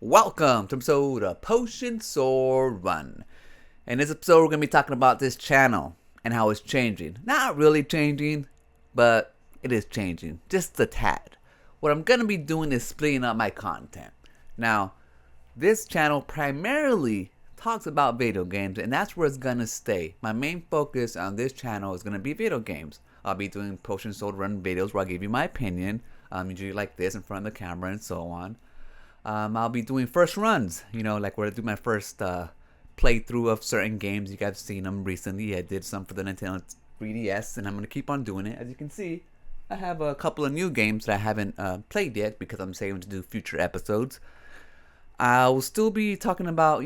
Welcome to episode of Potion Sword Run. In this episode, we're going to be talking about this channel and how it's changing. Not really changing, but it is changing. Just a tad. What I'm going to be doing is splitting up my content. Now, this channel primarily talks about video games, and that's where it's going to stay. My main focus on this channel is going to be video games. I'll be doing Potion Sword Run videos where I give you my opinion, usually like this in front of the camera and so on. I'll be doing first runs, like where I do my first playthrough of certain games. You guys have seen them recently. I did some for the Nintendo 3DS, and I'm going to keep on doing it. As you can see, I have a couple of new games that I haven't played yet because I'm saving to do future episodes. I will still be talking about,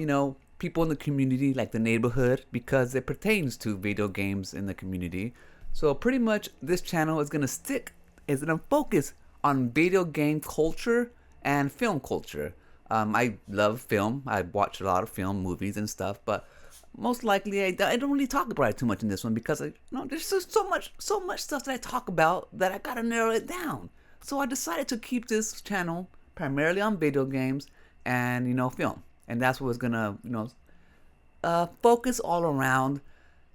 people in the community, like the neighborhood, because it pertains to video games in the community. So pretty much this channel is going to focus on video game culture and film culture. I love film. I watch a lot of film, movies, and stuff. But most likely, I don't really talk about it too much in this one because there's just so much stuff that I talk about that I gotta narrow it down. So I decided to keep this channel primarily on video games and film, and that's what it's gonna focus all around.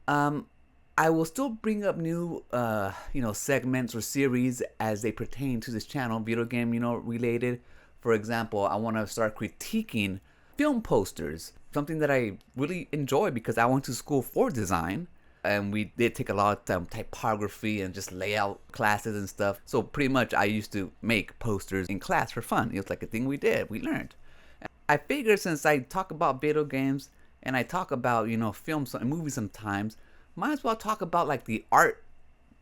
I will still bring up new segments or series as they pertain to this channel, video game related. For example, I want to start critiquing film posters, something that I really enjoy because I went to school for design, and we did take a lot of typography and just layout classes and stuff. So pretty much I used to make posters in class for fun. It was like a thing we learned. I figured since I talk about video games and I talk about films and movies sometimes, might as well talk about like the art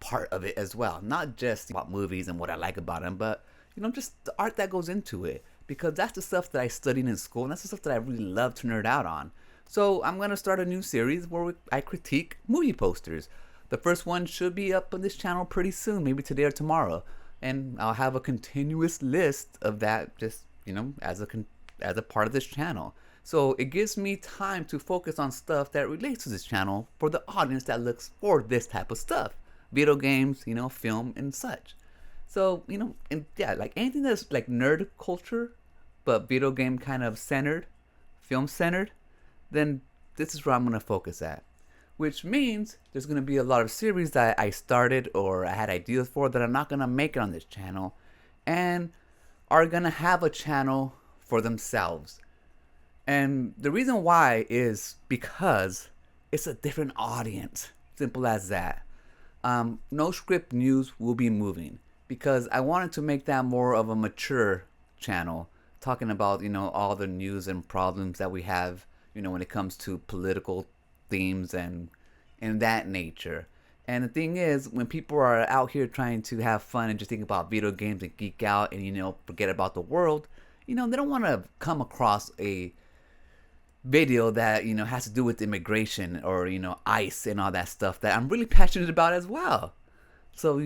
part of it as well, not just about movies and what I like about them, but just the art that goes into it, because that's the stuff that I studied in school, and that's the stuff that I really love to nerd out on. So I'm going to start a new series where I critique movie posters. The first one should be up on this channel pretty soon, maybe today or tomorrow, and I'll have a continuous list of that just, as a part of this channel. So it gives me time to focus on stuff that relates to this channel for the audience that looks for this type of stuff. Video games, film and such. So, and yeah, like anything that's like nerd culture, but video game kind of centered, film centered, then this is where I'm going to focus at. Which means there's going to be a lot of series that I started or I had ideas for that I'm not going to make it on this channel and are going to have a channel for themselves. And the reason why is because it's a different audience. Simple as that. No script news will be moving, because I wanted to make that more of a mature channel, talking about, all the news and problems that we have, when it comes to political themes and that nature. And the thing is, when people are out here trying to have fun and just think about video games and geek out and, forget about the world, they don't want to come across a video that, has to do with immigration or, ICE and all that stuff that I'm really passionate about as well. So,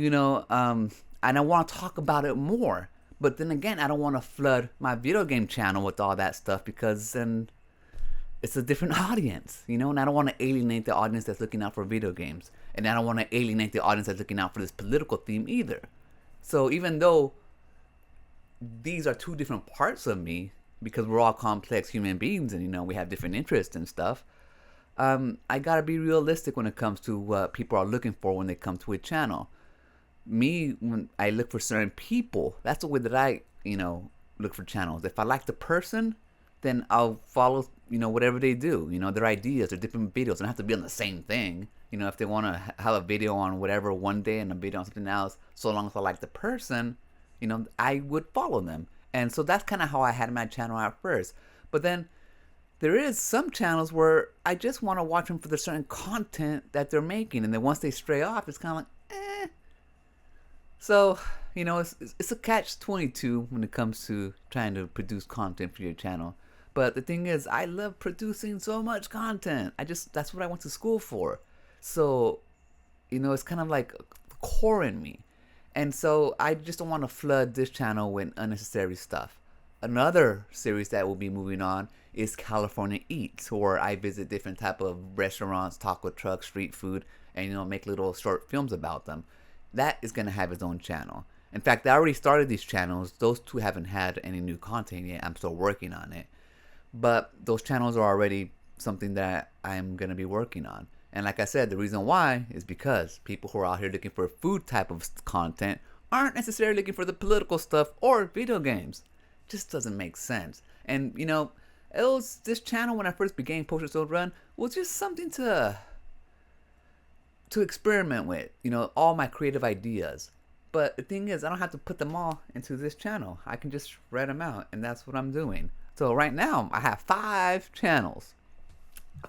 and I want to talk about it more. But then again, I don't want to flood my video game channel with all that stuff because then it's a different audience, and I don't want to alienate the audience that's looking out for video games. And I don't want to alienate the audience that's looking out for this political theme either. So even though these are two different parts of me, because we're all complex human beings and, we have different interests and stuff, I got to be realistic when it comes to what people are looking for when they come to a channel. Me, when I look for certain people, that's the way that I, look for channels. If I like the person, then I'll follow, whatever they do, their ideas, their different videos. They don't have to be on the same thing. If they want to have a video on whatever one day and a video on something else, so long as I like the person, I would follow them. And so that's kind of how I had my channel at first. But then there is some channels where I just want to watch them for the certain content that they're making. And then once they stray off, it's kind of like, eh. So, it's a catch-22 when it comes to trying to produce content for your channel. But the thing is, I love producing so much content. That's what I went to school for. So, it's kind of like the core in me. And so I just don't want to flood this channel with unnecessary stuff. Another series that will be moving on is California Eats, where I visit different type of restaurants, taco trucks, street food, and make little short films about them. That is going to have its own channel. In fact, I already started these channels. Those two haven't had any new content yet. I'm still working on it. But those channels are already something that I'm going to be working on. And like I said, the reason why is because people who are out here looking for food type of content aren't necessarily looking for the political stuff or video games. It just doesn't make sense. And you know, it was this channel when I first began Potion Sword Run was just something to experiment with, you know, all my creative ideas. But the thing is, I don't have to put them all into this channel. I can just spread them out, and that's what I'm doing. So right now, I have 5 channels.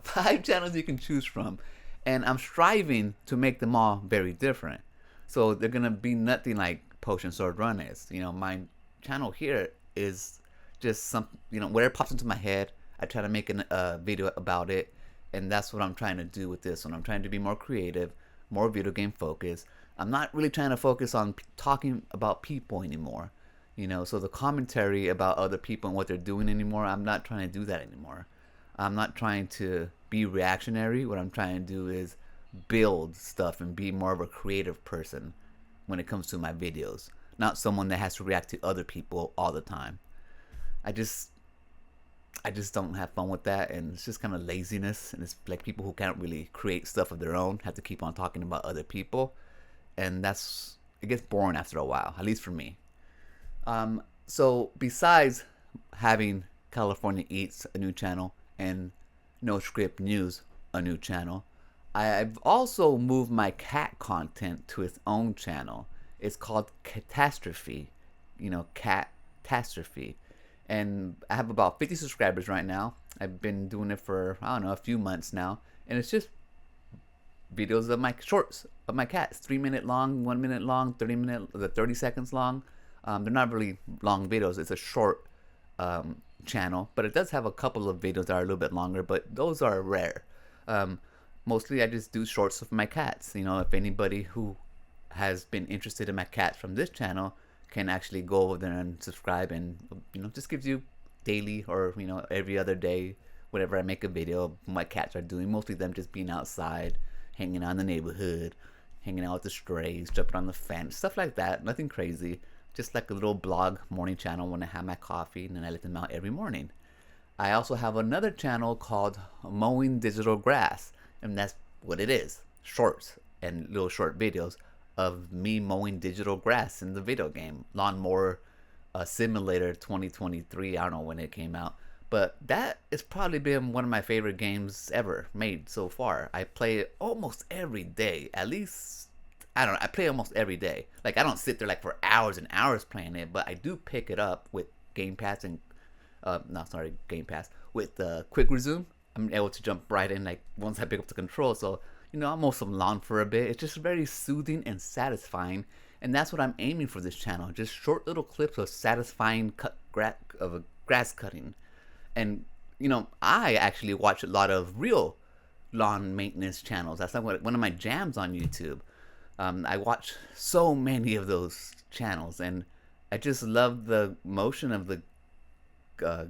5 channels you can choose from. And I'm striving to make them all very different. So they're going to be nothing like Potion Sword Run is. You know, my channel here is just some, you know, whatever pops into my head, I try to make a video about it. And that's what I'm trying to do with this one. I'm trying to be more creative, more video game focused. I'm not really trying to focus on talking about people anymore. You know, so the commentary about other people and what they're doing anymore, I'm not trying to do that anymore. I'm not trying to be reactionary. What I'm trying to do is build stuff and be more of a creative person when it comes to my videos. Not someone that has to react to other people all the time. I just don't have fun with that, and it's just kind of laziness, and it's like people who can't really create stuff of their own have to keep on talking about other people, and it gets boring after a while, at least for me. So besides having California Eats, a new channel, and No Script News, a new channel, I've also moved my cat content to its own channel. It's called Catastrophe, you know, Catastrophe. And I have about 50 subscribers right now. I've been doing it for, I don't know, a few months now. And it's just videos of my shorts of my cats. 3-minute long, 1 minute long, 30 seconds long. They're not really long videos. It's a short channel. But it does have a couple of videos that are a little bit longer. But those are rare. Mostly I just do shorts of my cats. You know, if anybody who has been interested in my cats from this channel can actually go over there and subscribe, and you know, just gives you daily or, you know, every other day whenever I make a video of what my cats are doing. Mostly them just being outside, hanging out in the neighborhood, hanging out with the strays, jumping on the fence, stuff like that. Nothing crazy, just like a little blog morning channel when I have my coffee, and then I let them out every morning. I also have another channel called Mowing Digital Grass, and that's what it is, shorts and little short videos of me mowing digital grass in the video game Lawnmower Simulator 2023. I don't know when it came out, but that has probably been one of my favorite games ever made so far. I play it almost every day. At least, I don't know, I play almost every day. Like, I don't sit there like for hours and hours playing it, but I do pick it up with Game Pass and Game Pass with Quick Resume. I'm able to jump right in like once I pick up the control. So, you know, I'll mow some lawn for a bit. It's just very soothing and satisfying, and that's what I'm aiming for this channel. Just short little clips of satisfying grass cutting. And you know, I actually watch a lot of real lawn maintenance channels. That's like one of my jams on YouTube. I watch so many of those channels, and I just love the motion of the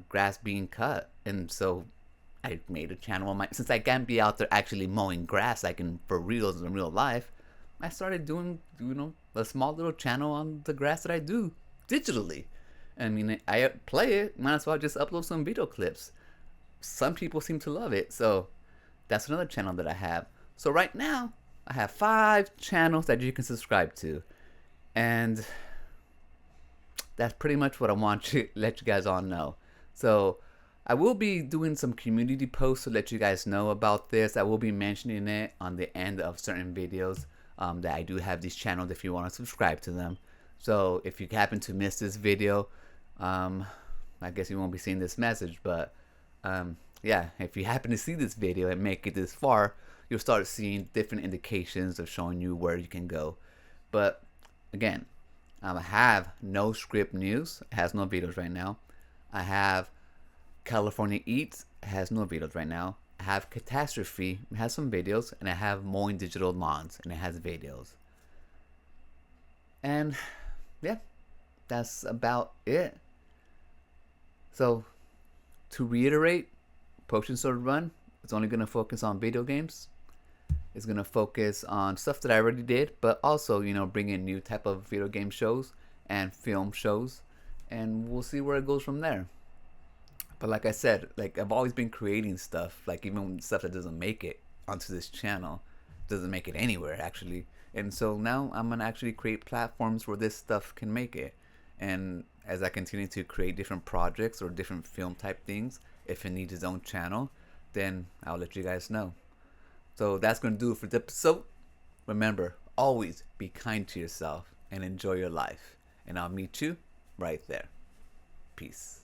grass being cut. And so I made a channel on since I can't be out there actually mowing grass like for reals in real life, I started doing, you know, a small little channel on the grass that I do digitally. I mean, I play it, might as well just upload some video clips. Some people seem to love it, so that's another channel that I have. So right now, I have 5 channels that you can subscribe to, and that's pretty much what I want to let you guys all know. So I will be doing some community posts to let you guys know about this. I will be mentioning it on the end of certain videos that I do have these channels if you want to subscribe to them. So if you happen to miss this video, I guess you won't be seeing this message, but yeah, if you happen to see this video and make it this far, you'll start seeing different indications of showing you where you can go. But again, I have No Script News. It has no videos right now. I have California Eats. It has no videos right now. I have Catastrophe. It has some videos. And I have Mowing Digital Lawns, and it has videos. And yeah, that's about it. So to reiterate, Potion Sword Run, it's only going to focus on video games. It's going to focus on stuff that I already did, but also, you know, bring in new type of video game shows and film shows, and we'll see where it goes from there. But like I said, like I've always been creating stuff, like even stuff that doesn't make it onto this channel, doesn't make it anywhere actually. And so now I'm gonna actually create platforms where this stuff can make it. And as I continue to create different projects or different film type things, if it needs its own channel, then I'll let you guys know. So that's gonna do it for the episode. Remember, always be kind to yourself and enjoy your life. And I'll meet you right there. Peace.